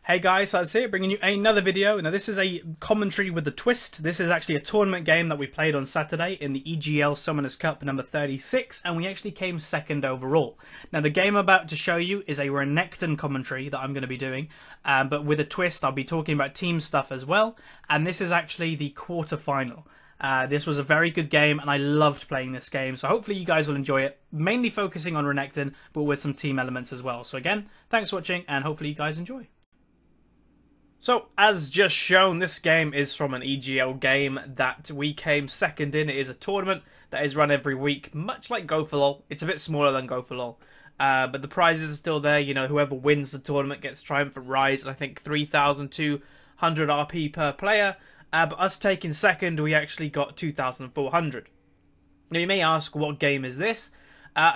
Hey guys, so it's here bringing you another video. Now this is a commentary with a twist. This is actually a tournament game that we played on Saturday in the EGL Summoners Cup number 36, and we actually came second overall. Now the game I'm about to show you is a Renekton commentary that I'm going to be doing, but with a twist. I'll be talking about team stuff as well, and this is actually the quarter-final. This was a very good game, and I loved playing this game, so hopefully you guys will enjoy it, mainly focusing on Renekton, but with some team elements as well. So again, thanks for watching, and hopefully you guys enjoy. So, as just shown, this game is from an EGL game that we came second in. It is a tournament that is run every week, much like Go for LOL. It's a bit smaller than Go for LOL, but the prizes are still there. You know, whoever wins the tournament gets Triumphant Rise, and I think 3,200 RP per player. But us taking second, we actually got 2,400. Now, you may ask, what game is this?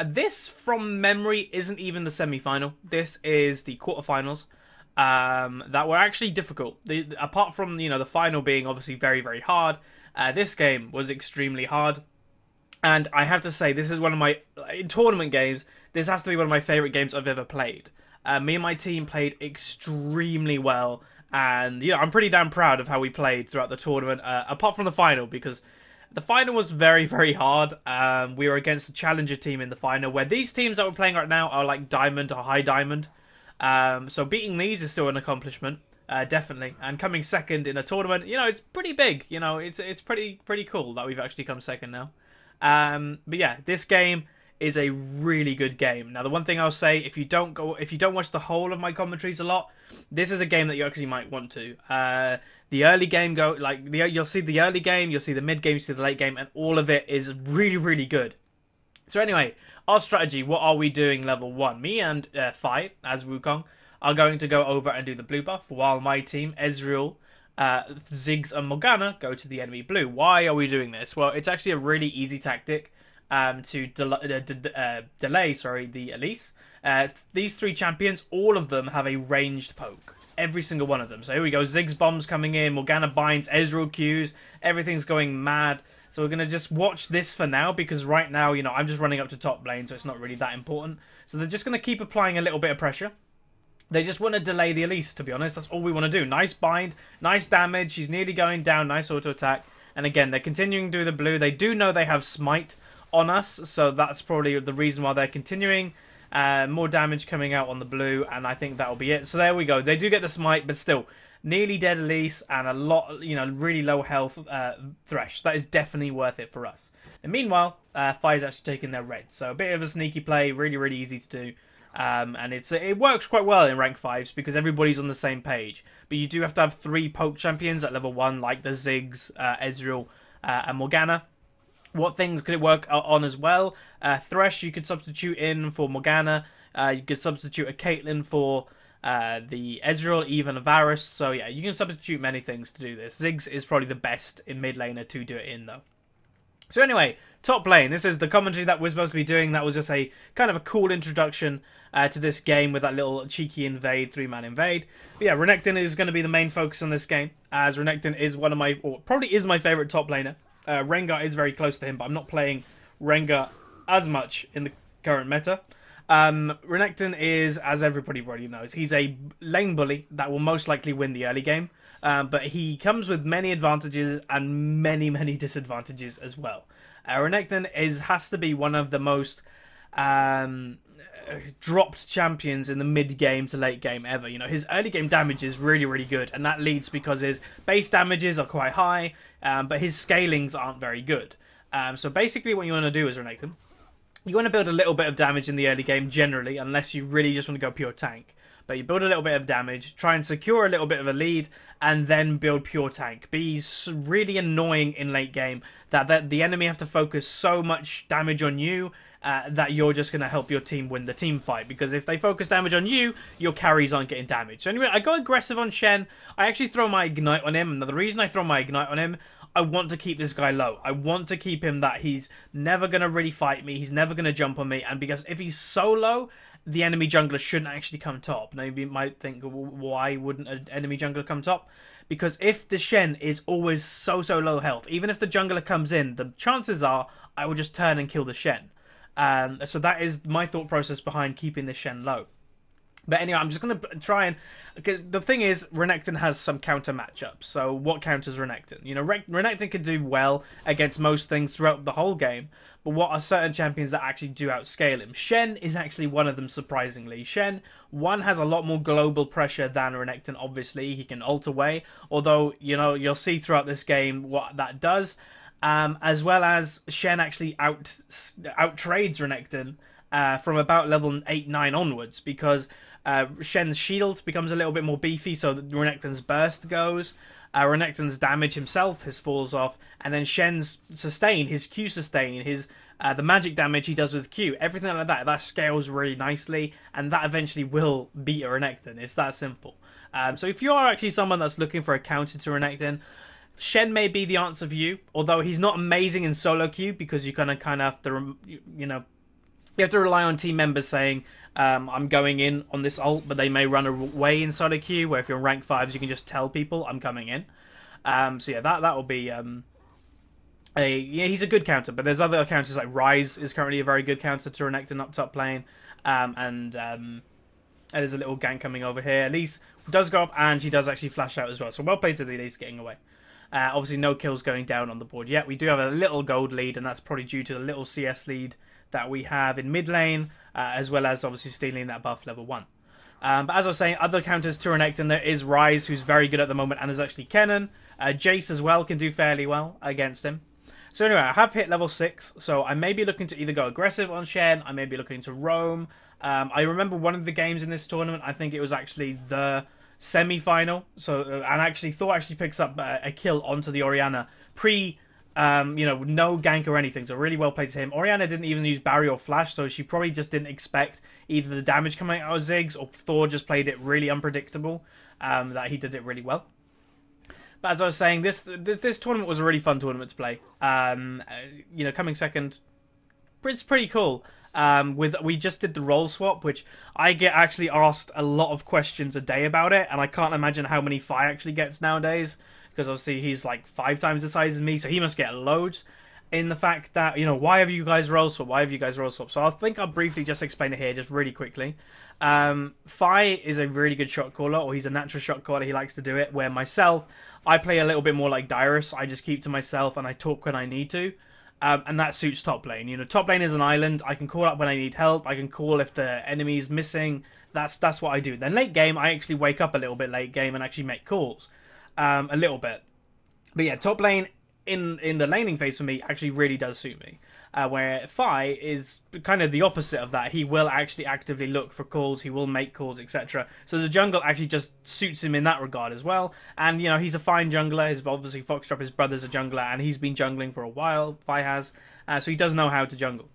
This, from memory, isn't even the semi-final. This is the quarterfinals. That were actually difficult. Apart from, you know, the final being obviously very, very hard, this game was extremely hard. And I have to say, this is one of my, in tournament games, this has to be one of my favourite games I've ever played. Me and my team played extremely well, and, you know, I'm pretty damn proud of how we played throughout the tournament, apart from the final, because the final was very, very hard. We were against a challenger team in the final, where these teams that we're playing right now are like Diamond or High Diamond. So beating these is still an accomplishment, definitely. And coming second in a tournament, you know, it's pretty big. You know, it's pretty cool that we've actually come second now. But yeah, this game is a really good game. Now, the one thing I'll say, if you don't watch the whole of my commentaries a lot, this is a game that you actually might want to. The early game you'll see the early game, you'll see the mid game, you'll see the late game, and all of it is really, really good. So anyway, our strategy, what are we doing level 1? Me and Fi, as Wukong, are going to go over and do the blue buff, while my team, Ezreal, Ziggs and Morgana, go to the enemy blue. Why are we doing this? Well, it's actually a really easy tactic to delay the Elise. These three champions, all of them have a ranged poke. Every single one of them. So here we go, Ziggs bombs coming in, Morgana binds, Ezreal Qs, everything's going mad. So we're going to just watch this for now, because right now, you know, I'm just running up to top lane, so it's not really that important. So they're just going to keep applying a little bit of pressure. They just want to delay the Elise, to be honest. That's all we want to do. Nice bind, nice damage. She's nearly going down, nice auto attack. And again, they're continuing to do the blue. They do know they have smite on us, so that's probably the reason why they're continuing. More damage coming out on the blue, and I think that'll be it. So there we go. They do get the smite, but still, nearly dead Elise and a lot, you know, really low health Thresh. That is definitely worth it for us. And meanwhile, Fi's actually taking their red. So a bit of a sneaky play, really, really easy to do. And it works quite well in rank 5s because everybody's on the same page. But you do have to have 3 poke champions at level 1, like the Ziggs, Ezreal, and Morgana. What things could it work on as well? Thresh, you could substitute in for Morgana. You could substitute a Caitlyn for the Ezreal, even a Varus. So yeah, you can substitute many things to do this. Ziggs is probably the best in mid laner to do it in, though. So anyway, top lane. This is the commentary that we're supposed to be doing. That was just a kind of a cool introduction to this game with that little cheeky invade, 3-man invade. But yeah, Renekton is going to be the main focus on this game, as Renekton is one of my, or probably is my favourite top laner. Rengar is very close to him, but I'm not playing Rengar as much in the current meta. Renekton is, as everybody already knows, he's a lane bully that will most likely win the early game. But he comes with many advantages and many, many disadvantages as well. Renekton has to be one of the most dropped champions in the mid game to late game ever. You know, his early game damage is really, really good, and that leads because his base damages are quite high, but his scalings aren't very good. So basically what you want to do is Renekton, you want to build a little bit of damage in the early game generally, unless you really just want to go pure tank. But you build a little bit of damage, try and secure a little bit of a lead, and then build pure tank. Be really annoying in late game that the enemy have to focus so much damage on you that you're just going to help your team win the team fight. Because if they focus damage on you, your carries aren't getting damaged. So anyway, I go aggressive on Shen. I actually throw my Ignite on him. And the reason I throw my Ignite on him, I want to keep this guy low. I want to keep him that he's never going to really fight me. He's never going to jump on me. And because if he's so low, the enemy jungler shouldn't actually come top. Now you might think, why wouldn't an enemy jungler come top? Because if the Shen is always so low health, even if the jungler comes in, the chances are I will just turn and kill the Shen. So that is my thought process behind keeping the Shen low. But anyway, I'm just going to try and... The thing is, Renekton has some counter matchups. So what counters Renekton? You know, Renekton can do well against most things throughout the whole game. But what are certain champions that actually do outscale him? Shen is actually one of them, surprisingly. Shen, one, has a lot more global pressure than Renekton, obviously. He can ult away. Although, you know, you'll see throughout this game what that does. As well as Shen actually out-trades Renekton from about level 8-9 onwards. Because... Shen's shield becomes a little bit more beefy, so Renekton's burst goes. Renekton's damage himself falls off, and then Shen's sustain, his Q sustain, his the magic damage he does with Q, everything like that scales really nicely, and that eventually will beat a Renekton. It's that simple. So if you are actually someone that's looking for a counter to Renekton, Shen may be the answer for you, although he's not amazing in solo queue because you kind of have to, you know, you have to rely on team members saying, I'm going in on this ult, but they may run away in solo queue, where if you're rank 5s, you can just tell people, I'm coming in. So yeah, that will be he's a good counter, but there's other counters like Ryze is currently a very good counter to Renekton up top lane. And there's a little gank coming over here. Elise does go up, and she does actually flash out as well. So well played to the Elise getting away. Obviously, no kills going down on the board yet. We do have a little gold lead, and that's probably due to the little CS lead that we have in mid lane, as well as obviously stealing that buff level 1. But as I was saying, other counters to Renekton, there is Ryze, who's very good at the moment, and there's actually Kennen. Jace as well can do fairly well against him. So anyway, I have hit level 6, so I may be looking to either go aggressive on Shen, I may be looking to roam. I remember one of the games in this tournament, I think it was actually the semi-final, so and actually Thor actually picks up a kill onto the Orianna pre... you know, no gank or anything, so really well played to him. Orianna didn't even use barrier or flash, so she probably just didn't expect either the damage coming out of Ziggs, or Thor just played it really unpredictable, that he did it really well. But as I was saying, this tournament was a really fun tournament to play. You know, coming second, it's pretty cool. We just did the role swap, which I get actually asked a lot of questions a day about it, and I can't imagine how many Fi actually gets nowadays. Because obviously he's like 5 times the size as me, so he must get loads. In the fact that, you know, why have you guys role swap? Why have you guys role swap? So I think I'll briefly just explain it here, just really quickly. Fi is a really good shot caller, or he's a natural shot caller. He likes to do it. Where myself, I play a little bit more like Dyrus. I just keep to myself and I talk when I need to. And that suits top lane. You know, top lane is an island. I can call up when I need help. I can call if the enemy's missing. That's what I do. Then late game, I actually wake up a little bit late game and actually make calls. A little bit. But yeah, top lane in the laning phase for me actually really does suit me. Where Fi is kind of the opposite of that. He will actually actively look for calls, he will make calls, etc. So the jungle actually just suits him in that regard as well. And, you know, he's a fine jungler. His, obviously, Foxtrot, his brother's a jungler, and he's been jungling for a while, Fi has. So he does know how to jungle.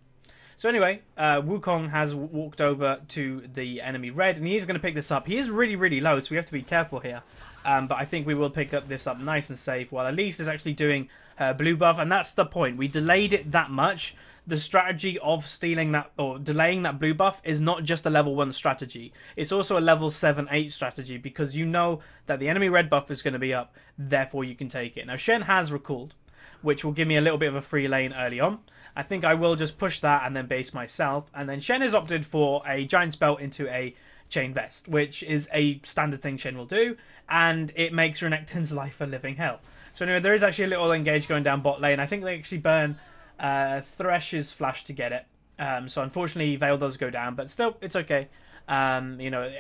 So anyway, Wukong has walked over to the enemy red, and he's going to pick this up. He is really, really low, so we have to be careful here. But I think we will pick up this up nice and safe, while Elise is actually doing blue buff, and that's the point. We delayed it that much. The strategy of stealing that, or delaying that blue buff, is not just a level 1 strategy. It's also a level 7-8 strategy, because you know that the enemy red buff is going to be up, therefore you can take it. Now, Shen has recalled, which will give me a little bit of a free lane early on. I think I will just push that and then base myself. And then Shen has opted for a Giant Spell into a Chain Vest, which is a standard thing Shen will do, and it makes Renekton's life a living hell. So anyway, there is actually a little engage going down bot lane. I think they actually burn Thresh's flash to get it. So unfortunately, Veil does go down, but still, it's okay. You know,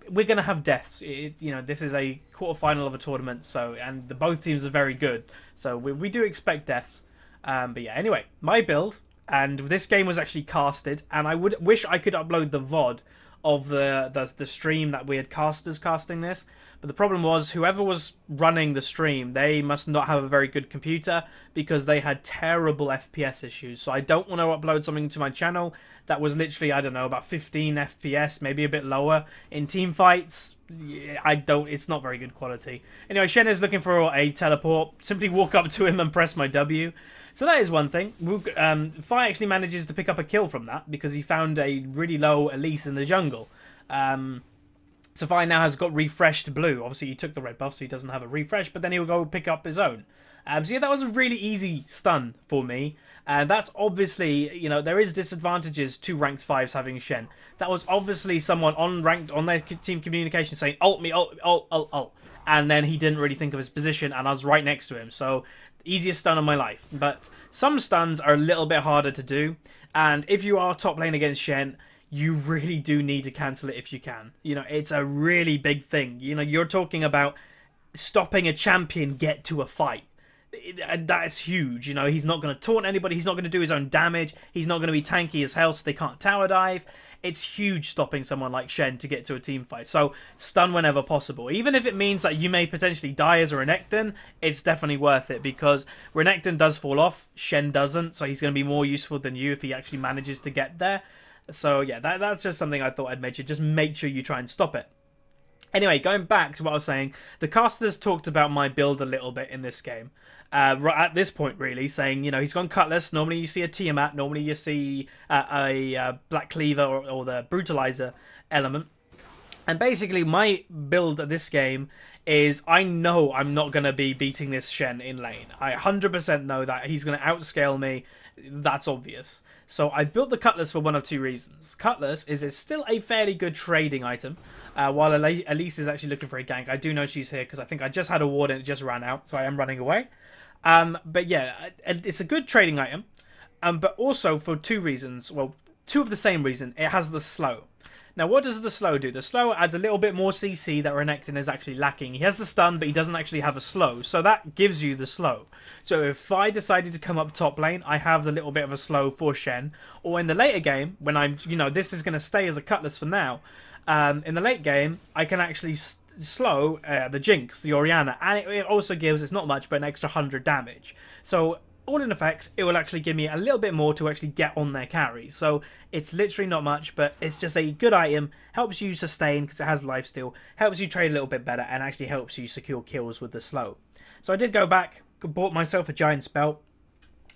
we're going to have deaths. You know, this is a quarterfinal of a tournament, so, and both teams are very good. So we do expect deaths. But yeah, anyway, my build, and this game was actually casted, and I would wish I could upload the VOD of the stream that we had casters casting this, but the problem was whoever was running the stream, they must not have a very good computer, because they had terrible FPS issues. So I don't want to upload something to my channel that was literally, I don't know, about 15 FPS, maybe a bit lower in team fights. It's not very good quality. Anyway, Shen is looking for a teleport. Simply walk up to him and press my W. So that is one thing. Fi actually manages to pick up a kill from that, because he found a really low Elise in the jungle. So Fi now has got refreshed blue. Obviously, he took the red buff, so he doesn't have a refresh, but then he'll go pick up his own. So yeah, that was a really easy stun for me. And that's obviously, you know, there is disadvantages to ranked 5s having Shen. That was obviously someone on ranked on their team communication saying, ult me, ult, ult, ult, ult. And then he didn't really think of his position, and I was right next to him. So, easiest stun of my life. But some stuns are a little bit harder to do. And if you are top lane against Shen, you really do need to cancel it if you can. You know, it's a really big thing. You know, you're talking about stopping a champion get to a fight. And that is huge. You know, he's not going to taunt anybody. He's not going to do his own damage. He's not going to be tanky as hell so they can't tower dive. It's huge stopping someone like Shen to get to a team fight. So stun whenever possible. Even if it means that you may potentially die as a Renekton, it's definitely worth it because Renekton does fall off. Shen doesn't. So he's going to be more useful than you if he actually manages to get there. So yeah, that's just something I thought I'd mention. Just make sure you try and stop it. Anyway, going back to what I was saying, the casters talked about my build a little bit in this game. Right at this point, really, saying, you know, he's gone Cutlass. Normally you see a Tiamat. Normally you see a Black Cleaver or the Brutalizer element. And basically, my build at this game is I know I'm not going to be beating this Shen in lane. I 100% know that he's going to outscale me. That's obvious. So I built the Cutlass for one of two reasons. Cutlass is still a fairly good trading item. While Elise is actually looking for a gank. I do know she's here because I think I just had a ward and it just ran out. So I am running away. But yeah, it's a good trading item. But also for two reasons. Well, two of the same reason. It has the slow. Now, what does the slow do? The slow adds a little bit more CC that Renekton is actually lacking. He has the stun, but he doesn't actually have a slow. So that gives you the slow. So if I decided to come up top lane, I have the little bit of a slow for Shen. Or in the later game, when I'm, you know, this is going to stay as a Cutlass for now. In the late game, I can actually slow the Jinx, the Orianna. And it also gives, it's not much, but an extra 100 damage. So all in effect, it will actually give me a little bit more to actually get on their carry. So it's literally not much, but it's just a good item. Helps you sustain because it has lifesteal. Helps you trade a little bit better and actually helps you secure kills with the slow. So I did go back, bought myself a Giant's Belt.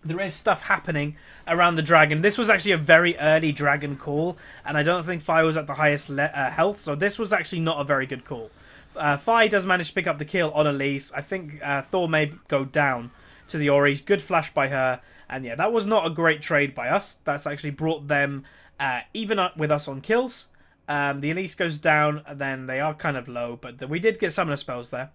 There is stuff happening around the dragon. This was actually a very early dragon call, and I don't think Fi was at the highest health, so this was actually not a very good call. Fi does manage to pick up the kill on Elise. I think Thor may go down to the Ori. Good flash by her. And yeah, that was not a great trade by us. That's actually brought them even up with us on kills. The Elise goes down, and then they are kind of low. But we did get summoner spells there.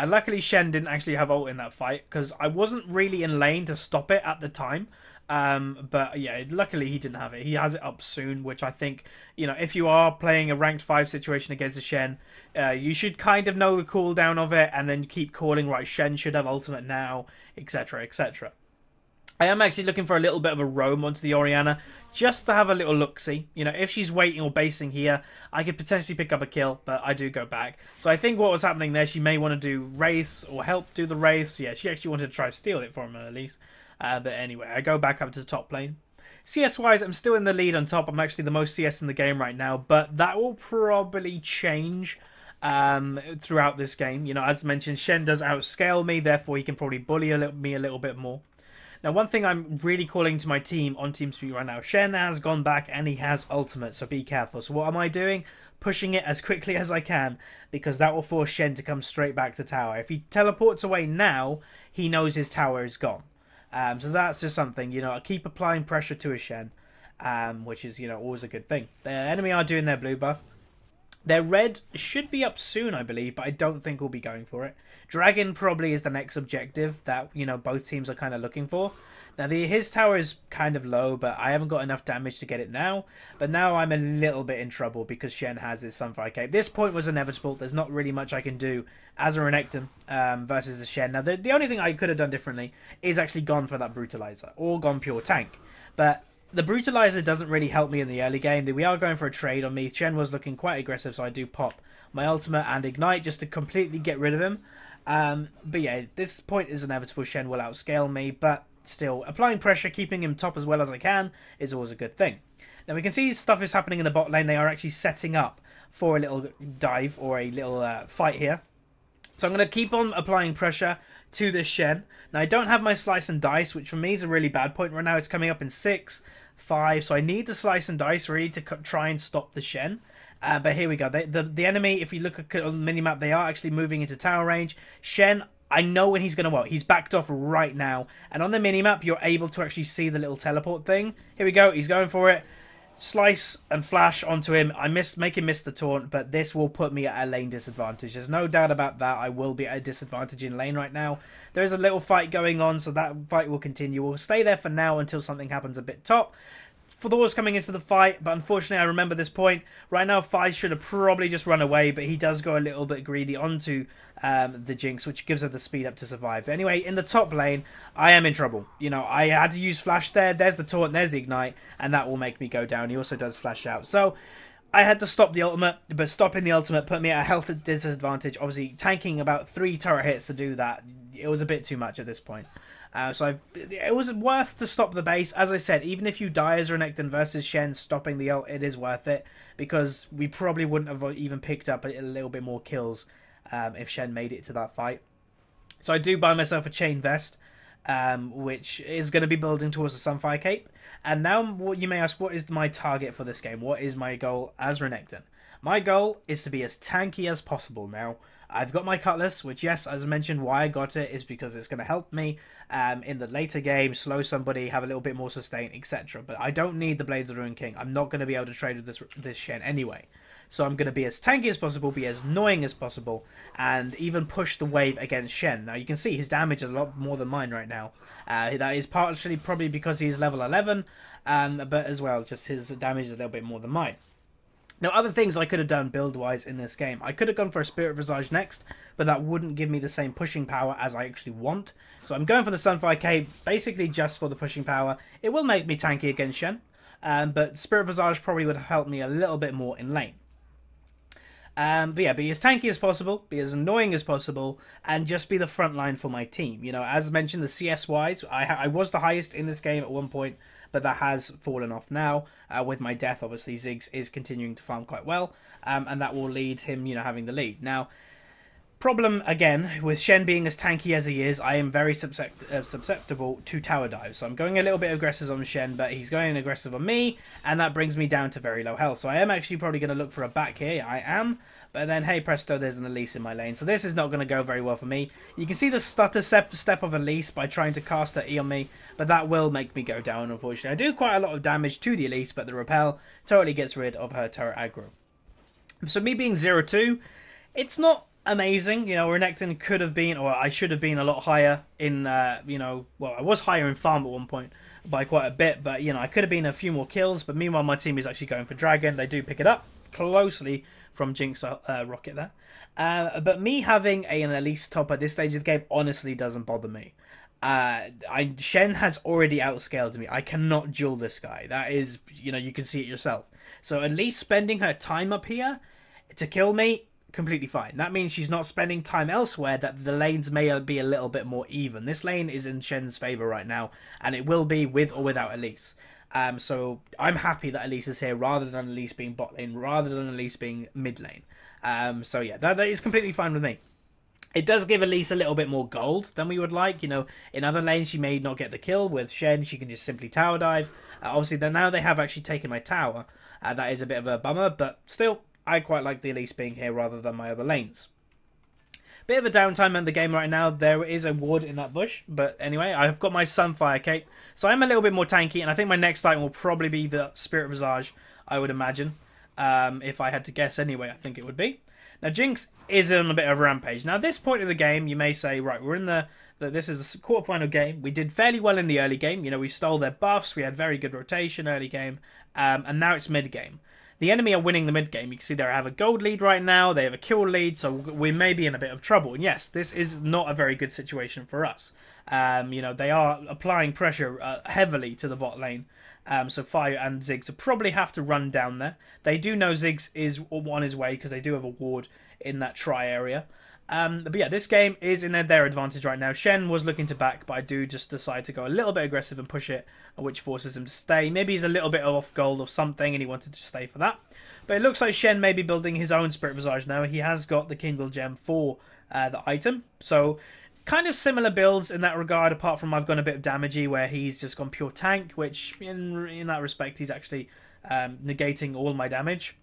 Luckily, Shen didn't actually have ult in that fight, because I wasn't really in lane to stop it at the time. But yeah, luckily he didn't have it. He has it up soon, which I think, you know, if you are playing a ranked 5 situation against a Shen, you should kind of know the cooldown of it, and then keep calling, right, Shen should have ultimate now, etc, etc. I am actually looking for a little bit of a roam onto the Orianna, just to have a little look-see. You know, if she's waiting or basing here, I could potentially pick up a kill, but I do go back. So I think what was happening there, she may want to do race, or help do the race. Yeah, she actually wanted to try to steal it from him at least. But anyway, I go back up to the top lane. CS-wise, I'm still in the lead on top. I'm actually the most CS in the game right now, but that will probably change throughout this game. You know, as mentioned, Shen does outscale me, therefore he can probably bully me a little bit more. Now, one thing I'm really calling to my team on TeamSpeak right now, Shen has gone back and he has ultimate, so be careful. So what am I doing? Pushing it as quickly as I can, because that will force Shen to come straight back to tower. If he teleports away now, he knows his tower is gone. So that's just something, you know, I keep applying pressure to his Shen, which is, you know, always a good thing. The enemy are doing their blue buff. Their red should be up soon, I believe, but I don't think we'll be going for it. Dragon probably is the next objective that, you know, both teams are kind of looking for. Now, his tower is kind of low, but I haven't got enough damage to get it now. But now I'm a little bit in trouble because Shen has his Sunfire Cape. This point was inevitable. There's not really much I can do as a Renekton versus the Shen. Now, the only thing I could have done differently is actually gone for that Brutalizer or gone pure tank. But the Brutalizer doesn't really help me in the early game. We are going for a trade on me. Shen was looking quite aggressive, so I do pop my ultimate and ignite just to completely get rid of him. But yeah, this point is inevitable. Shen will outscale me, but still, applying pressure, keeping him top as well as I can is always a good thing. Now we can see stuff is happening in the bot lane. They are actually setting up for a little dive or a little fight here. So I'm going to keep on applying pressure to this Shen. Now I don't have my slice and dice, which for me is a really bad point right now. It's coming up in 6, 5, so I need the slice and dice really to try and stop the Shen. But here we go. The enemy, if you look at the minimap, they are actually moving into tower range. Shen I know when he's going to, well, he's backed off right now. And on the minimap, you're able to actually see the little teleport thing. Here we go. He's going for it. Slice and flash onto him. Make him miss the taunt, but this will put me at a lane disadvantage. There's no doubt about that. I will be at a disadvantage in lane right now. There is a little fight going on, so that fight will continue. We'll stay there for now until something happens a bit top. Thor's coming into the fight, but unfortunately I remember this point. Right now, Fi should have probably just run away, but he does go a little bit greedy onto the Jinx, which gives her the speed up to survive. But anyway, in the top lane, I am in trouble. You know, I had to use Flash there. There's the taunt, there's the Ignite, and that will make me go down. He also does Flash out. So I had to stop the ultimate, but stopping the ultimate put me at a health disadvantage. Obviously, tanking about 3 turret hits to do that, it was a bit too much at this point. It was worth to stop the base. As I said, even if you die as Renekton versus Shen, stopping the ult, it is worth it. Because we probably wouldn't have even picked up a little bit more kills if Shen made it to that fight. So I do buy myself a chain vest, which is going to be building towards the Sunfire Cape. And now you may ask, what is my target for this game? What is my goal as Renekton? My goal is to be as tanky as possible now. I've got my Cutlass, which, yes, as I mentioned, why I got it is because it's going to help me in the later game, slow somebody, have a little bit more sustain, etc. But I don't need the Blade of the Ruined King. I'm not going to be able to trade with this Shen anyway. So I'm going to be as tanky as possible, be as annoying as possible, and even push the wave against Shen. Now, you can see his damage is a lot more than mine right now. That is partially probably because he's level 11, but as well, just his damage is a little bit more than mine. Now, other things I could have done build-wise in this game. I could have gone for a Spirit Visage next, but that wouldn't give me the same pushing power as I actually want. So I'm going for the Sunfire Cape, basically just for the pushing power. It will make me tanky against Shen, but Spirit Visage probably would have helped me a little bit more in lane. But yeah, be as tanky as possible, be as annoying as possible, and just be the front line for my team. You know, as mentioned, the CS-wise, I was the highest in this game at one point, but that has fallen off now. With my death, obviously, Ziggs is continuing to farm quite well, and that will lead him, you know, having the lead. Now, problem, again, with Shen being as tanky as he is, I am very susceptible to tower dives. So I'm going a little bit aggressive on Shen, but he's going aggressive on me, and that brings me down to very low health. So I am actually probably going to look for a back here. I am. But then, hey presto, there's an Elise in my lane. So this is not going to go very well for me. You can see the stutter step of Elise by trying to cast her E on me. But that will make me go down, unfortunately. I do quite a lot of damage to the Elise, but the repel totally gets rid of her turret aggro. So me being 0-2, it's not amazing. You know, Renekton could have been, or I should have been a lot higher in, you know, well, I was higher in farm at one point by quite a bit. But, you know, I could have been a few more kills. But meanwhile, my team is actually going for Dragon. They do pick it up closely from Jinx Rocket there. But me having an Elise top at this stage of the game honestly doesn't bother me. Shen has already outscaled me. I cannot duel this guy. That is, you know, you can see it yourself. So at least spending her time up here to kill me, completely fine. That means she's not spending time elsewhere, that the lanes may be a little bit more even. This lane is in Shen's favour right now, and it will be with or without Elise. So I'm happy that Elise is here rather than Elise being bot lane, rather than Elise being mid lane. So yeah, that is completely fine with me. It does give Elise a little bit more gold than we would like. You know, in other lanes she may not get the kill. With Shen, she can just simply tower dive. Obviously, now they have actually taken my tower. That is a bit of a bummer, but still, I quite like the Elise being here rather than my other lanes. Bit of a downtime in the game right now. There is a ward in that bush. But anyway, I've got my Sunfire Cape. So I'm a little bit more tanky. And I think my next item will probably be the Spirit Visage, I would imagine. If I had to guess anyway, I think it would be. Now, Jinx is on a bit of a rampage. Now, at this point in the game, you may say, right, we're in this is the quarterfinal game. We did fairly well in the early game. You know, we stole their buffs. We had very good rotation early game. And now it's mid game. The enemy are winning the mid game. You can see they have a gold lead right now. They have a kill lead, so we may be in a bit of trouble. And yes, this is not a very good situation for us. You know, they are applying pressure heavily to the bot lane. So Fire and Ziggs probably have to run down there. They do know Ziggs is on his way because they do have a ward in that try area. But yeah, this game is in their advantage right now. Shen was looking to back, but I do just decide to go a little bit aggressive and push it, which forces him to stay. Maybe he's a little bit off gold or something, and he wanted to stay for that. But it looks like Shen may be building his own Spirit Visage now. He has got the Kindle Gem for the item. So kind of similar builds in that regard, apart from I've gone a bit of damagey, where he's just gone pure tank, which in that respect, he's actually negating all my damage.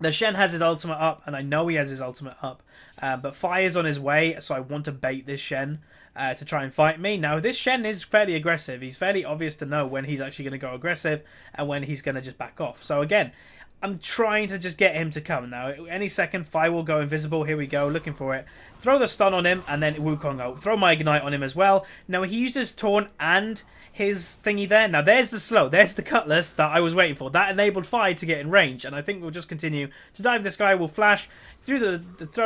Now, Shen has his ultimate up, and I know he has his ultimate up, but Fire's on his way, so I want to bait this Shen to try and fight me. Now, this Shen is fairly aggressive. He's fairly obvious to know when he's actually going to go aggressive and when he's going to just back off. So, again, I'm trying to just get him to come. Now, any second, Fire will go invisible. Here we go, looking for it. Throw the stun on him, and then Wukong out. Throw my Ignite on him as well. Now, he uses Taunt and his thingy there. Now, there's the slow. There's the Cutlass that I was waiting for. That enabled Fire to get in range, and I think we'll just continue to dive this guy. We'll flash, throw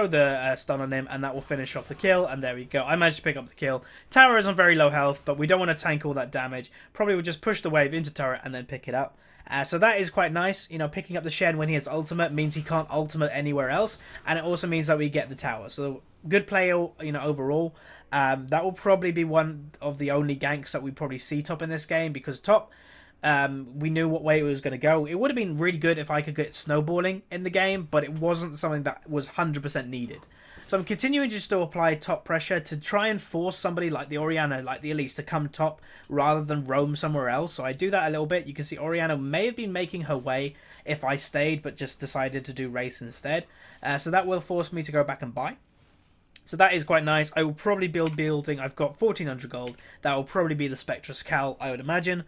the stun on him, and that will finish off the kill, and there we go. I managed to pick up the kill. Tower is on very low health, but we don't want to tank all that damage. Probably we'll just push the wave into turret and then pick it up. So that is quite nice. You know, picking up the Shen when he has ultimate means he can't ultimate anywhere else, and it also means that we get the tower. So good play, you know, overall. That will probably be one of the only ganks that we probably see top in this game, because top, we knew what way it was going to go. It would have been really good if I could get snowballing in the game, but it wasn't something that was 100% needed. So I'm continuing to still apply top pressure to try and force somebody like the Orianna, like the Elise, to come top rather than roam somewhere else. So I do that a little bit. You can see Orianna may have been making her way if I stayed, but just decided to do race instead. So that will force me to go back and buy. So that is quite nice. I will probably building. I've got 1400 gold. That will probably be the Spectrus Cal, I would imagine.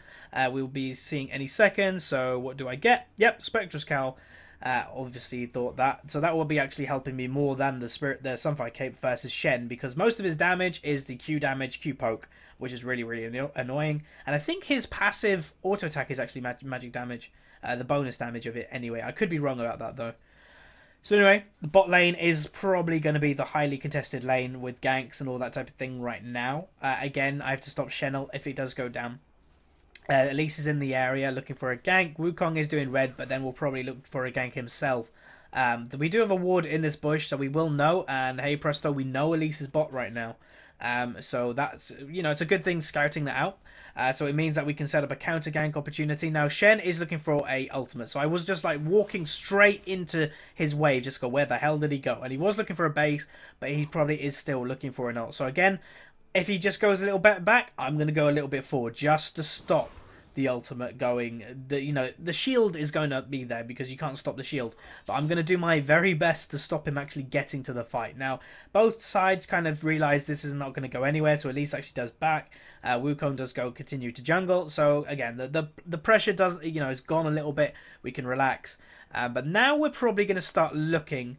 We will be seeing any second. So what do I get? Yep, Spectrus Cal. Obviously thought that. So that will be actually helping me more than the Sunfire Cape versus Shen, because most of his damage is the Q damage, Q poke, which is really, really annoying. And I think his passive auto attack is actually magic damage, the bonus damage of it anyway. I could be wrong about that though. So anyway, the bot lane is probably going to be the highly contested lane with ganks and all that type of thing right now. Again, I have to stop Shenel if it does go down. Elise is in the area looking for a gank. Wukong is doing red, but then we'll probably look for a gank himself. We do have a ward in this bush, so we will know. And hey presto, we know Elise is bot right now. So that's, you know, it's a good thing scouting that out. So it means that we can set up a counter gank opportunity. Now Shen is looking for a ultimate, so I was just like walking straight into his wave, just go, where the hell did he go? And he was looking for a base, but he probably is still looking for an ult. So again, if he just goes a little bit back, I'm going to go a little bit forward just to stop the ultimate going. The shield is going to be there because you can't stop the shield, but I'm going to do my very best to stop him actually getting to the fight. Now both sides kind of realize this is not going to go anywhere, so Elise actually does back. Wukong does go continue to jungle. So again, the pressure does, you know, is gone a little bit. We can relax, but now we're probably going to start looking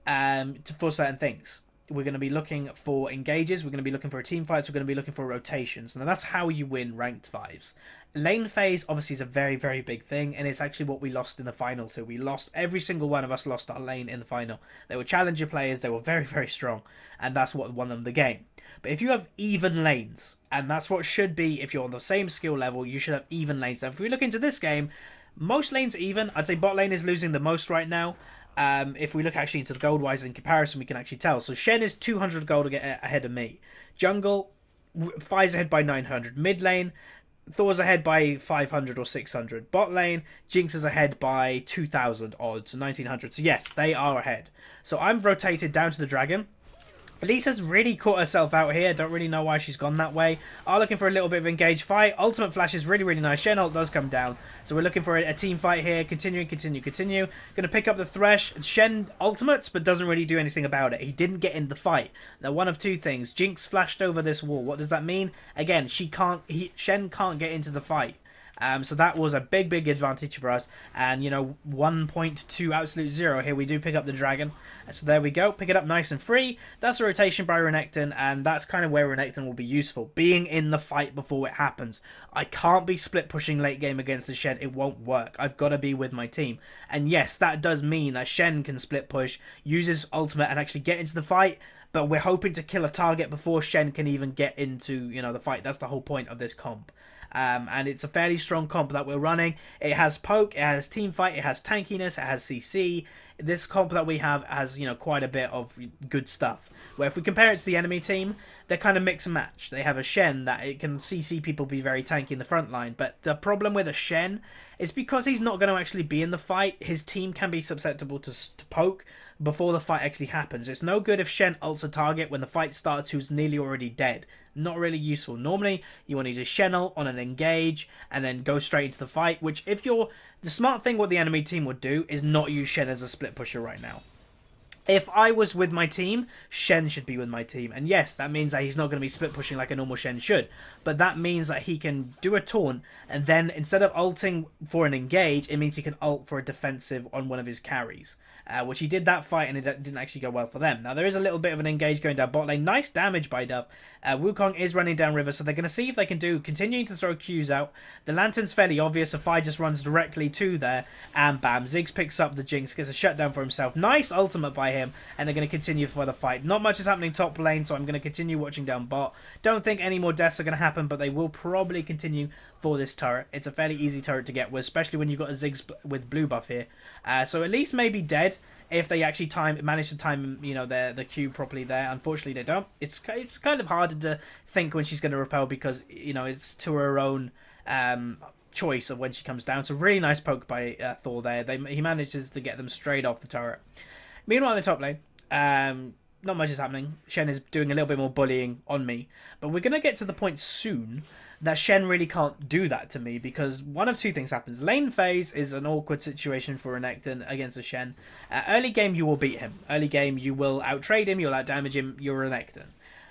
for certain things. We're going to be looking for engages, we're going to be looking for team fights, we're going to be looking for rotations. Now that's how you win ranked 5s. Lane phase obviously is a very, very big thing, and it's actually what we lost in the final too. We lost, every single one of us lost our lane in the final. They were challenger players, they were very, very strong, and that's what won them the game. But if you have even lanes, and that's what should be, if you're on the same skill level, you should have even lanes. Now if we look into this game, most lanes are even. I'd say bot lane is losing the most right now. If we look actually into the gold wise in comparison, we can actually tell. So Shen is 200 gold ahead of me. Jungle, Fire's ahead by 900. Mid lane, Thor's ahead by 500 or 600. Bot lane, Jinx is ahead by 2,000 odd, so 1,900. So yes, they are ahead. So I'm rotated down to the dragon. Lisa's really caught herself out here. Don't really know why she's gone that way. Are looking for a little bit of engaged fight. Ultimate flash is really, really nice. Shen ult does come down. So we're looking for a team fight here. Continue. Going to pick up the Thresh. Shen ultimates, but doesn't really do anything about it. He didn't get in the fight. Now, one of two things. Jinx flashed over this wall. What does that mean? Again, Shen can't get into the fight. So that was a big, big advantage for us. And, you know, 1.2 AbsoluteZero. Here we do pick up the dragon. So there we go. Pick it up nice and free. That's a rotation by Renekton. And that's kind of where Renekton will be useful. Being in the fight before it happens. I can't be split pushing late game against the Shen. It won't work. I've got to be with my team. And yes, that does mean that Shen can split push, use his ultimate and actually get into the fight. But we're hoping to kill a target before Shen can even get into, you know, the fight. That's the whole point of this comp. And it's a fairly strong comp that we're running. It has poke, it has team fight, it has tankiness, it has CC. This comp that we have has, you know, quite a bit of good stuff. Where if we compare it to the enemy team, they're kind of mix and match. They have a Shen that it can CC people be very tanky in the front line. But the problem with a Shen is because he's not going to actually be in the fight, his team can be susceptible to poke before the fight actually happens. It's no good if Shen ults a target when the fight starts who's nearly already dead. Not really useful. Normally, you want to use a Shen ult on an engage and then go straight into the fight, which if you're... The smart thing what the enemy team would do is not use Shen as a split split pusher right now. If I was with my team, Shen should be with my team. And yes, that means that he's not going to be split pushing like a normal Shen should. But that means that he can do a taunt, and then instead of ulting for an engage, it means he can ult for a defensive on one of his carries. Which he did that fight, and it didn't actually go well for them. Now, there is a little bit of an engage going down bot lane. Nice damage by Duff. Wukong is running down river, so they're going to see if they can do, continuing to throw Qs out. The Lantern's fairly obvious, so Fi just runs directly to there, and bam, Ziggs picks up the Jinx, gets a shutdown for himself. Nice ultimate by him, and they're going to continue for the fight. Not much is happening top lane, so I'm going to continue watching down bot. Don't think any more deaths are going to happen, but they will probably continue for this turret. It's a fairly easy turret to get with, especially when you've got a Ziggs with blue buff here. So at least maybe dead if they actually manage to time, you know, the Q properly there. Unfortunately, they don't. It's kind of harder to think when she's going to repel because, you know, it's to her own choice of when she comes down. So really nice poke by Thor there. He manages to get them straight off the turret. Meanwhile, in the top lane, not much is happening. Shen is doing a little bit more bullying on me. But we're going to get to the point soon that Shen really can't do that to me because one of two things happens. Lane phase is an awkward situation for Renekton against a Shen. Early game, you will beat him. Early game, you will outtrade him, you'll outdamage him, you're Renekton.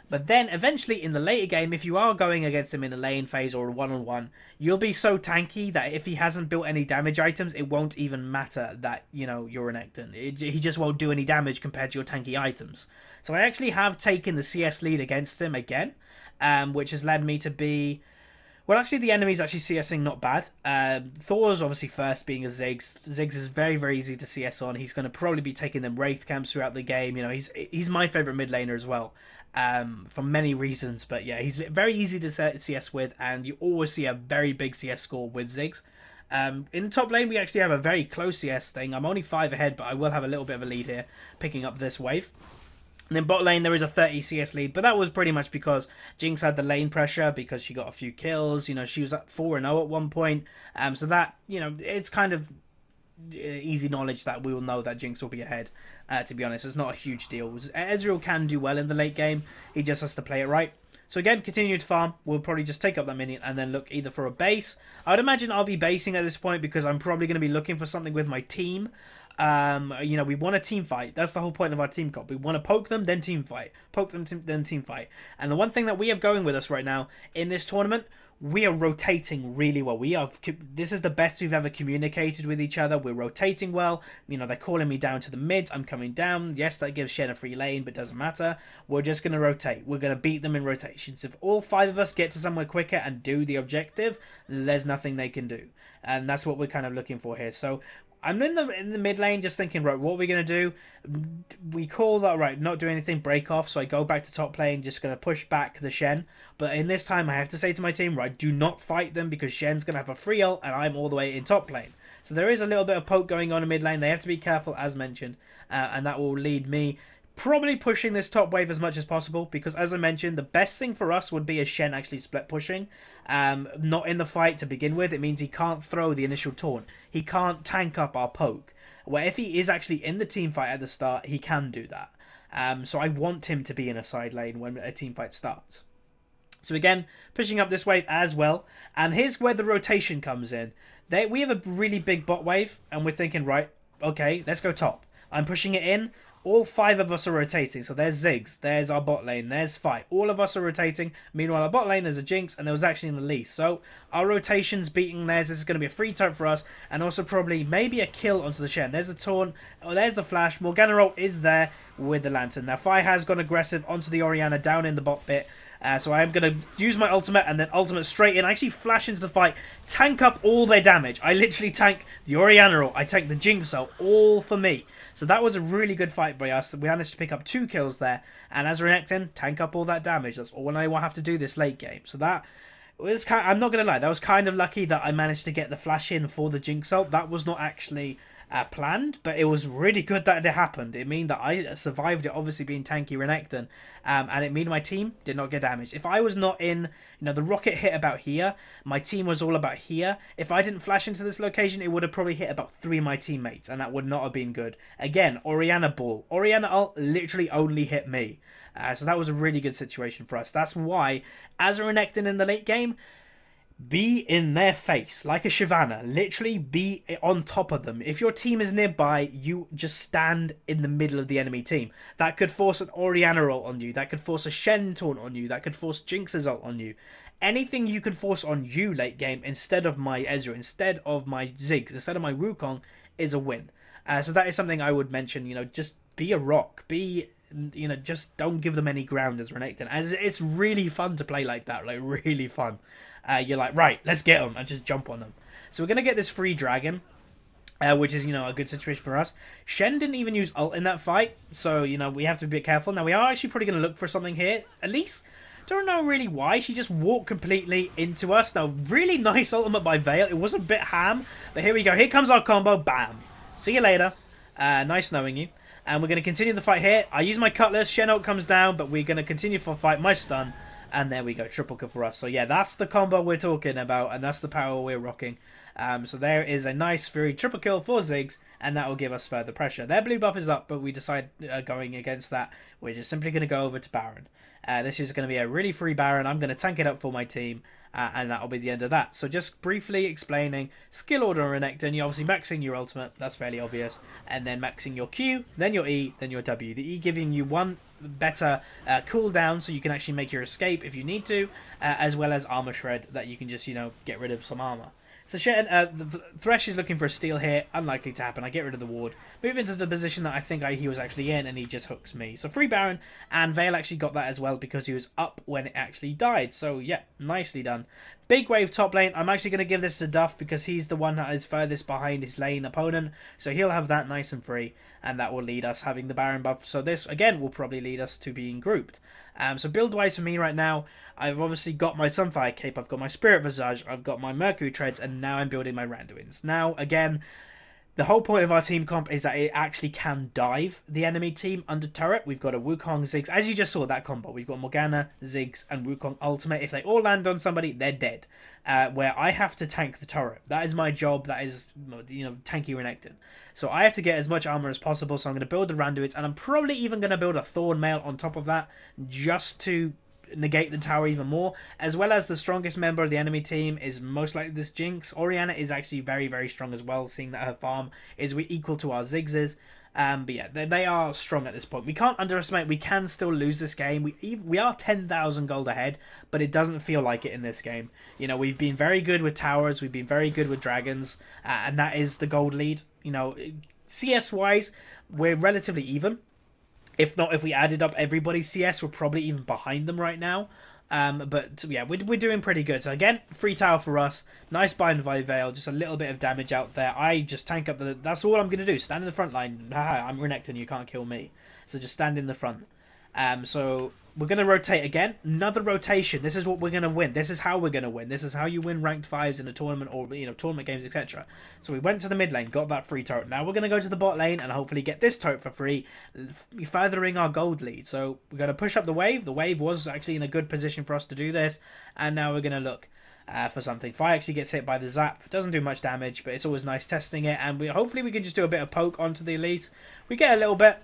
But then, eventually, in the later game, if you are going against him in a lane phase or a one-on-one, you'll be so tanky that if he hasn't built any damage items, it won't even matter that, you know, you're Renekton. He just won't do any damage compared to your tanky items. So I actually have taken the CS lead against him again, which has led me to be... Well, actually, the enemy's actually CSing not bad. Thor's obviously first, being a Ziggs. Ziggs is very, very easy to CS on. He's going to probably be taking them Wraith camps throughout the game. You know, he's my favourite mid laner as well, for many reasons. But yeah, he's very easy to CS with, and you always see a very big CS score with Ziggs. In the top lane, we actually have a very close CS thing. I'm only 5 ahead, but I will have a little bit of a lead here, picking up this wave. And then bot lane, there is a 30 CS lead, but that was pretty much because Jinx had the lane pressure because she got a few kills. You know, she was at 4-0 at one point. So that, you know, it's kind of easy knowledge that we will know that Jinx will be ahead. To be honest, it's not a huge deal. Ezreal can do well in the late game. He just has to play it right. So again, continue to farm. We'll probably just take up that minion and then look either for a base. I would imagine I'll be basing at this point because I'm probably going to be looking for something with my team. You know, we want a team fight. That's the whole point of our team comp. We want to poke them, then team fight. Poke them, then team fight. And the one thing that we have going with us right now in this tournament, we are rotating really well. This is the best we've ever communicated with each other. We're rotating well. You know, they're calling me down to the mid. I'm coming down. Yes, that gives Shen a free lane, but doesn't matter. We're just going to rotate. We're going to beat them in rotations. If all 5 of us get to somewhere quicker and do the objective, there's nothing they can do. And that's what we're kind of looking for here. So I'm in the mid lane just thinking, right, what are we going to do? We call that, right, not do anything, break off. So I go back to top lane, just going to push back the Shen. But in this time, I have to say to my team, right, do not fight them because Shen's going to have a free ult and I'm all the way in top lane. So there is a little bit of poke going on in mid lane. They have to be careful, as mentioned. And that will lead me probably pushing this top wave as much as possible because, as I mentioned, the best thing for us would be a Shen actually split pushing. Not in the fight to begin with. It means he can't throw the initial taunt. He can't tank up our poke. Where if he is actually in the team fight at the start, he can do that. So I want him to be in a side lane when a team fight starts. So again, pushing up this wave as well. And here's where the rotation comes in. We have a really big bot wave, and we're thinking, right, okay, let's go top. I'm pushing it in. All 5 of us are rotating. So there's Ziggs, there's our bot lane, there's Fi. All of us are rotating. Meanwhile, our bot lane, there's a Jinx, and there was actually in the least. So our rotation's beating theirs. This is going to be a free turret for us, and also probably maybe a kill onto the Shen. There's the taunt. Oh, there's the flash. Morgana ult is there with the Lantern. Now, Fi has gone aggressive onto the Orianna down in the bot bit. So I am going to use my ultimate and then ultimate straight in. I actually flash into the fight, tank up all their damage. I literally tank the Orianna ult, I tank the Jinx ult, all for me. So that was a really good fight by us. We managed to pick up 2 kills there. And as Renekton, tank up all that damage. That's all I will have to do this late game. So that was kind of, I'm not going to lie, that was kind of lucky that I managed to get the flash in for the Jinx ult. That was not actually planned, but it was really good that it happened. It meant that I survived it, obviously being tanky Renekton, and it meant my team did not get damaged. If I was not in, you know, the rocket hit about here, my team was all about here. If I didn't flash into this location, it would have probably hit about 3 of my teammates, and that would not have been good. Again, Orianna ball. Orianna ult literally only hit me. So that was a really good situation for us. That's why, as a Renekton in the late game, be in their face like a Shyvana. Literally be on top of them. If your team is nearby, you just stand in the middle of the enemy team. That could force an Orianna ult on you. That could force a Shen taunt on you. That could force Jinx's ult on you. Anything you can force on you late game instead of my Ezreal, instead of my Ziggs, instead of my Wukong is a win. So that is something I would mention. You know, just be a rock. Be, you know, just don't give them any ground as Renekton. As it's really fun to play like that. Like, really fun. You're like, right, let's get them and just jump on them. So we're going to get this free dragon, which is, you know, a good situation for us. Shen didn't even use ult in that fight, so, you know, we have to be careful. Now, we are actually probably going to look for something here. At least, don't know really why. She just walked completely into us. Now, really nice ultimate by Vale. It was a bit ham, but here we go. Here comes our combo. Bam. See you later. Nice knowing you. And we're going to continue the fight here. I use my cutlass. Shen ult comes down, but we're going to continue for the fight. My stun. And there we go, triple kill for us. So yeah, that's the combo we're talking about, and that's the power we're rocking. So there is a nice Fury triple kill for Ziggs, and that will give us further pressure. Their blue buff is up, but we decide going against that, we're just simply going to go over to Baron. This is going to be a really free Baron. I'm going to tank it up for my team, and that'll be the end of that. So just briefly explaining, skill order on Renekton, you're obviously maxing your ultimate, that's fairly obvious, and then maxing your Q, then your E, then your W. The E giving you one better cooldown so you can actually make your escape if you need to, as well as armor shred that you can just, you know, get rid of some armor. So the Thresh is looking for a steal here, unlikely to happen. I get rid of the ward, move into the position that I think he was actually in, and he just hooks me. So free Baron, and Vale actually got that as well because he was up when it actually died. So yeah, nicely done. Big wave top lane. I'm actually going to give this to Duff because he's the one that is furthest behind his lane opponent. So he'll have that nice and free, and that will lead us having the Baron buff. So this, again, will probably lead us to being grouped. So build-wise for me right now, I've obviously got my Sunfire Cape, I've got my Spirit Visage, I've got my Mercury Treads, and now I'm building my Randuins. Now, again, the whole point of our team comp is that it actually can dive the enemy team under turret. We've got a Wukong, Ziggs. As you just saw, that combo. We've got Morgana, Ziggs, and Wukong ultimate. If they all land on somebody, they're dead. Where I have to tank the turret. That is my job. That is, you know, tanky Renekton. So I have to get as much armor as possible. So I'm going to build the Randuins, and I'm probably even going to build a Thorn Mail on top of that, just to negate the tower even more, as well as the strongest member of the enemy team is most likely this Jinx. Orianna is actually very, very strong as well, seeing that her farm is equal to our Ziggs's. But yeah, they are strong at this point. We can't underestimate. We can still lose this game. We are 10,000 gold ahead, but it doesn't feel like it in this game. You know, we've been very good with towers. We've been very good with dragons, and that is the gold lead. You know, CS wise, we're relatively even. If not, if we added up everybody's CS, we're probably even behind them right now. But yeah, we're doing pretty good. So again, free tower for us. Nice bind by Vale. Just a little bit of damage out there. I just tank up the... That's all I'm going to do. Stand in the front line. Haha, I'm Renekton. You can't kill me. So just stand in the front. So we're going to rotate again. Another rotation. This is what we're going to win. This is how we're going to win. This is how you win ranked 5s in a tournament, or, you know, tournament games, etc. So we went to the mid lane, got that free turret. Now we're going to go to the bot lane and hopefully get this turret for free, furthering our gold lead. So we're going to push up the wave. The wave was actually in a good position for us to do this, and now we're going to look for something. Fire actually gets hit by the zap. Doesn't do much damage, but it's always nice testing it, and hopefully we can just do a bit of poke onto the Elise. We get a little bit.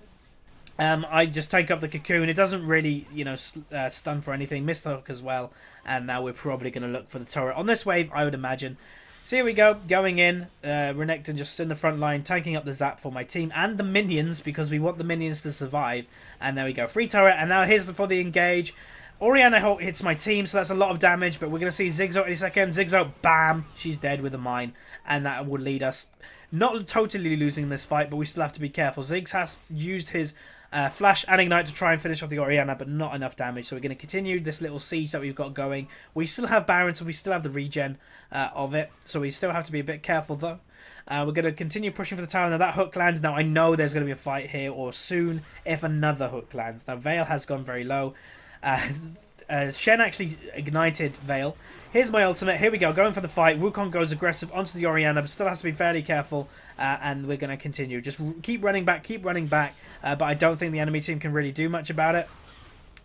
I just take up the cocoon. It doesn't really, you know, stun for anything. Missed the hook as well. And now we're probably going to look for the turret on this wave, I would imagine. So here we go, going in. Renekton just in the front line, tanking up the zap for my team and the minions, because we want the minions to survive. And there we go, free turret. And now here's for the engage. Orianna hits my team, so that's a lot of damage. But we're going to see Ziggs out in a second. Ziggs out, bam, she's dead with a mine. And that would lead us, not totally losing this fight, but we still have to be careful. Ziggs has used his flash and ignite to try and finish off the Orianna, but not enough damage. So we're going to continue this little siege that we've got going. We still have Baron, so we still have the regen of it. So we still have to be a bit careful, though. We're going to continue pushing for the tower. Now that hook lands. Now I know there's going to be a fight here, or soon, if another hook lands. Now Vale has gone very low. Shen actually ignited Vale. Here's my ultimate. Here we go, going for the fight. Wukong goes aggressive onto the Orianna, but still has to be fairly careful. And we're going to continue. Just keep running back, but I don't think the enemy team can really do much about it.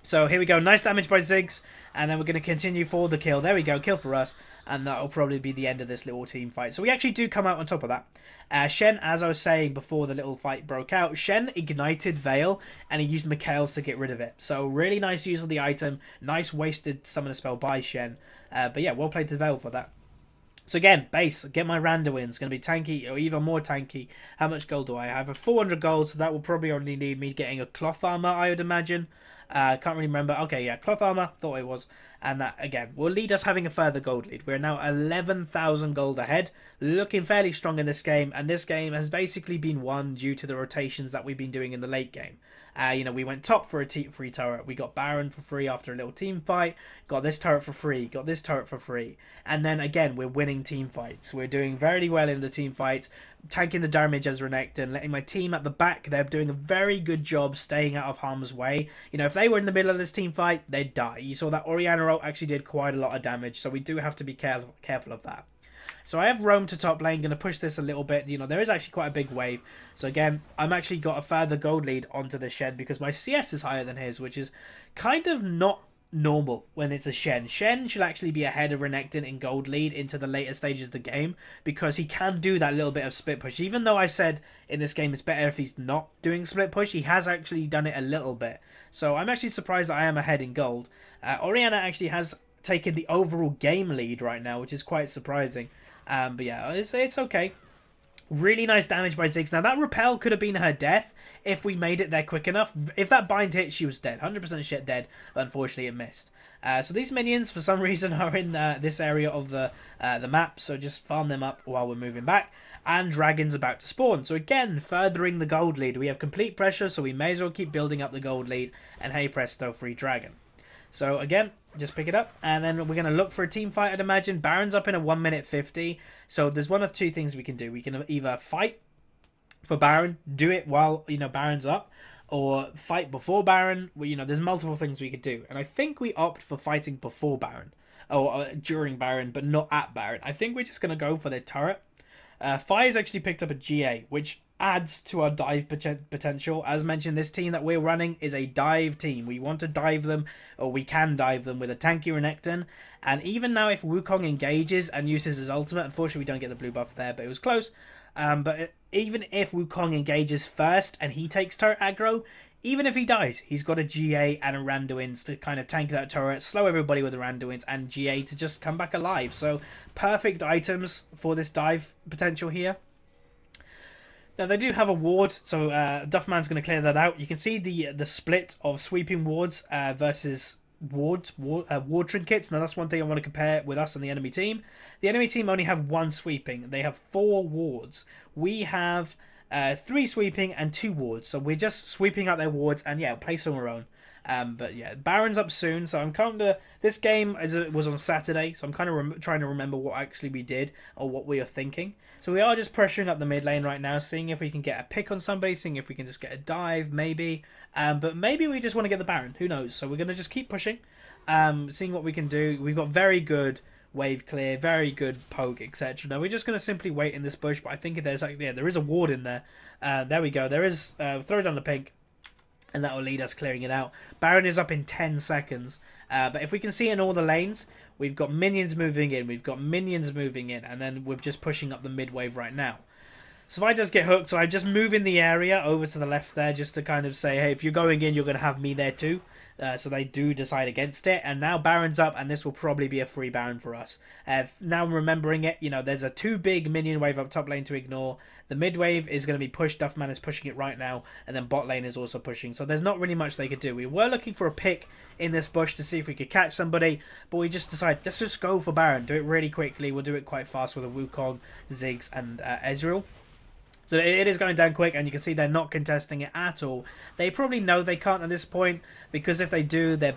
So here we go, nice damage by Ziggs, and then we're going to continue for the kill. There we go, kill for us, and that'll probably be the end of this little team fight. So we actually do come out on top of that. Shen, as I was saying before the little fight broke out, Shen ignited Veil, and he used Mikhail's to get rid of it. So really nice use of the item, nice wasted summoner spell by Shen. But yeah, well played to Veil for that. So again, base, get my Randuin. It's going to be tanky or even more tanky. How much gold do I have? I have 400 gold, so that will probably only need me getting a cloth armor, I would imagine. Can't really remember. Okay, yeah, cloth armor, thought it was. And that, again, will lead us having a further gold lead. We're now 11,000 gold ahead. Looking fairly strong in this game. And this game has basically been won due to the rotations that we've been doing in the late game. You know, we went top for a free turret. We got Baron for free after a little team fight. Got this turret for free. Got this turret for free. And then, again, we're winning team fights. We're doing very well in the team fights. Tanking the damage as Renekton. Letting my team at the back. They're doing a very good job staying out of harm's way. You know, if they were in the middle of this team fight, they'd die. You saw that Orianna ult actually did quite a lot of damage. So we do have to be careful of that. So I have roamed to top lane, going to push this a little bit. You know, there is actually quite a big wave. So again, I'm actually got a further gold lead onto the Shen because my CS is higher than his, which is kind of not normal when it's a Shen. Shen should actually be ahead of Renekton in gold lead into the later stages of the game because he can do that little bit of split push. Even though I said in this game it's better if he's not doing split push, he has actually done it a little bit. So I'm actually surprised that I am ahead in gold. Orianna actually has taken the overall game lead right now, which is quite surprising. But yeah, it's okay. Really nice damage by Ziggs. Now, that repel could have been her death if we made it there quick enough. If that bind hit, she was dead. 100% shit dead, but unfortunately it missed. So these minions, for some reason, are in this area of the map, so just farm them up while we're moving back. And Dragon's about to spawn. So again, furthering the gold lead. We have complete pressure, so we may as well keep building up the gold lead. And hey presto, free Dragon. So again, just pick it up, and then we're going to look for a team fight, I'd imagine. Baron's up in a 1 minute 50, so there's one of two things we can do. We can either fight for Baron, do it while, you know, Baron's up, or fight before Baron. Well, you know, there's multiple things we could do, and I think we opt for fighting before Baron, or during Baron, but not at Baron. I think we're just going to go for their turret. Fire's actually picked up a GA, which adds to our dive potential. As mentioned, this team that we're running is a dive team. We want to dive them, or we can dive them with a tanky Renekton. And even now, if Wukong engages and uses his ultimate, unfortunately we don't get the blue buff there, but it was close. Even if Wukong engages first and he takes turret aggro, even if he dies, he's got a GA and a Randuin's to kind of tank that turret, slow everybody with the Randuin's, and GA to just come back alive. So perfect items for this dive potential here. Now, they do have a ward, so Duffman's going to clear that out. You can see the split of sweeping wards versus ward trinkets. Now, that's one thing I want to compare with us and the enemy team. The enemy team only have one sweeping. They have 4 wards. We have 3 sweeping and 2 wards. So we're just sweeping out their wards and, yeah, place on our own. But yeah, Baron's up soon, so I'm kind of... This game was on Saturday, so I'm kind of trying to remember what actually we did or what we are thinking. So we are just pressuring up the mid lane right now, seeing if we can get a pick on somebody, seeing if we can just get a dive, maybe. But maybe we just want to get the Baron, who knows? So we're going to just keep pushing, seeing what we can do. We've got very good wave clear, very good poke, etc. Now we're just going to simply wait in this bush, but I think there's like, yeah, there is a ward in there. There we go. There is... throw down the pink. And that will lead us clearing it out. Baron is up in 10 seconds. But if we can see in all the lanes, we've got minions moving in. We've got minions moving in. And then we're just pushing up the mid wave right now. So if I just get hooked, so I'm just moving the area over to the left there just to kind of say, hey, if you're going in, you're going to have me there too. So they do decide against it. And now Baron's up, and this will probably be a free Baron for us. Now remembering it, you know, there's a 2 big minion wave up top lane to ignore. The mid wave is going to be pushed. Duffman is pushing it right now. And then bot lane is also pushing. So there's not really much they could do. We were looking for a pick in this bush to see if we could catch somebody. But we just decided, let's just go for Baron. Do it really quickly. We'll do it quite fast with a Wukong, Ziggs, and Ezreal. So it is going down quick, and you can see they're not contesting it at all. They probably know they can't at this point, because if they do, their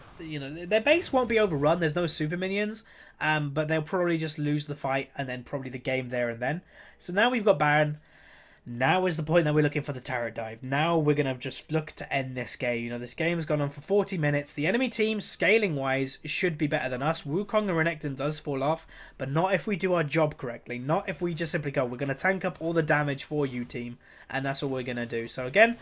base won't be overrun. There's no super minions, but they'll probably just lose the fight, and then probably the game there and then. So now we've got Baron. Now is the point that we're looking for the turret dive. Now we're going to just look to end this game. You know, this game has gone on for 40 minutes. The enemy team, scaling-wise, should be better than us. Wukong and Renekton does fall off, but not if we do our job correctly. Not if we just simply go, we're going to tank up all the damage for you, team, and that's all we're going to do. So again,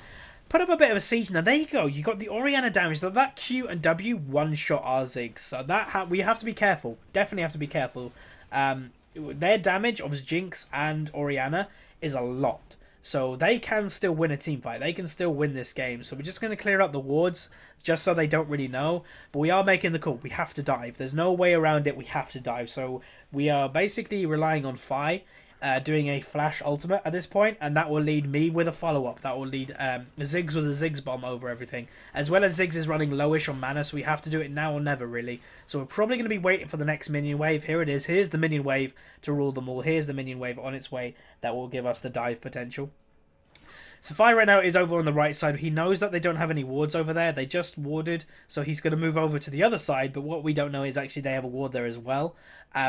put up a bit of a siege. Now there you go. You got the Orianna damage. So that Q and W one-shot our Ziggs. So that we have to be careful. Definitely have to be careful. Their damage of Jinx and Orianna is a lot. So they can still win a team fight. They can still win this game. So we're just going to clear up the wards just so they don't really know. But we are making the call. We have to dive. There's no way around it. We have to dive. So we are basically relying on Fi doing a flash ultimate at this point. And that will lead me with a follow-up. That will lead Ziggs with a Ziggs bomb over everything. As well as Ziggs is running lowish on mana. So we have to do it now or never really. So we're probably going to be waiting for the next minion wave. Here it is. Here's the minion wave to rule them all. Here's the minion wave on its way. That will give us the dive potential. So Fi right now is over on the right side. He knows that they don't have any wards over there. They just warded, so he's going to move over to the other side. But what we don't know is actually they have a ward there as well.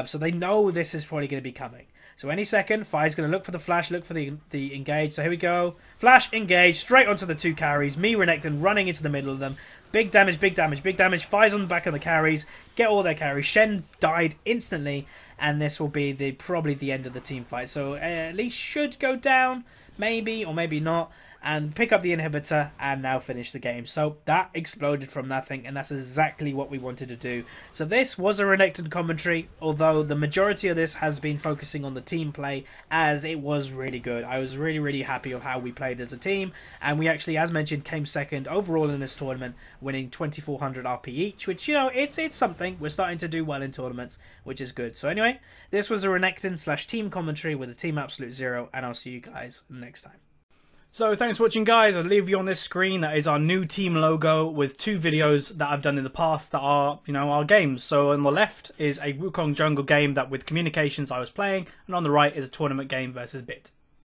So they know this is probably going to be coming. So any second, Fi's going to look for the flash, look for the engage. So here we go. Flash, engage, straight onto the two carries. Me, Renekton, running into the middle of them. Big damage, big damage, big damage. Fi's on the back of the carries. Get all their carries. Shen died instantly. And this will be probably the end of the team fight. So at least should go down. Maybe or maybe not, and pick up the inhibitor and now finish the game. So that exploded from nothing, and that's exactly what we wanted to do. So this was a Renekton commentary, although the majority of this has been focusing on the team play, as it was really good. I was really, really happy of how we played as a team, and we actually, as mentioned, came second overall in this tournament, winning 2,400 RP each, which, you know, it's something. We're starting to do well in tournaments, which is good. So anyway, this was a Renekton / team commentary with the team AbsoluteZero, and I'll see you guys next time. So thanks for watching, guys. I'll leave you on this screen. That is our new team logo with 2 videos that I've done in the past that are, you know, our games. So on the left is a Wukong jungle game that with communications I was playing, and on the right is a tournament game versus Bit.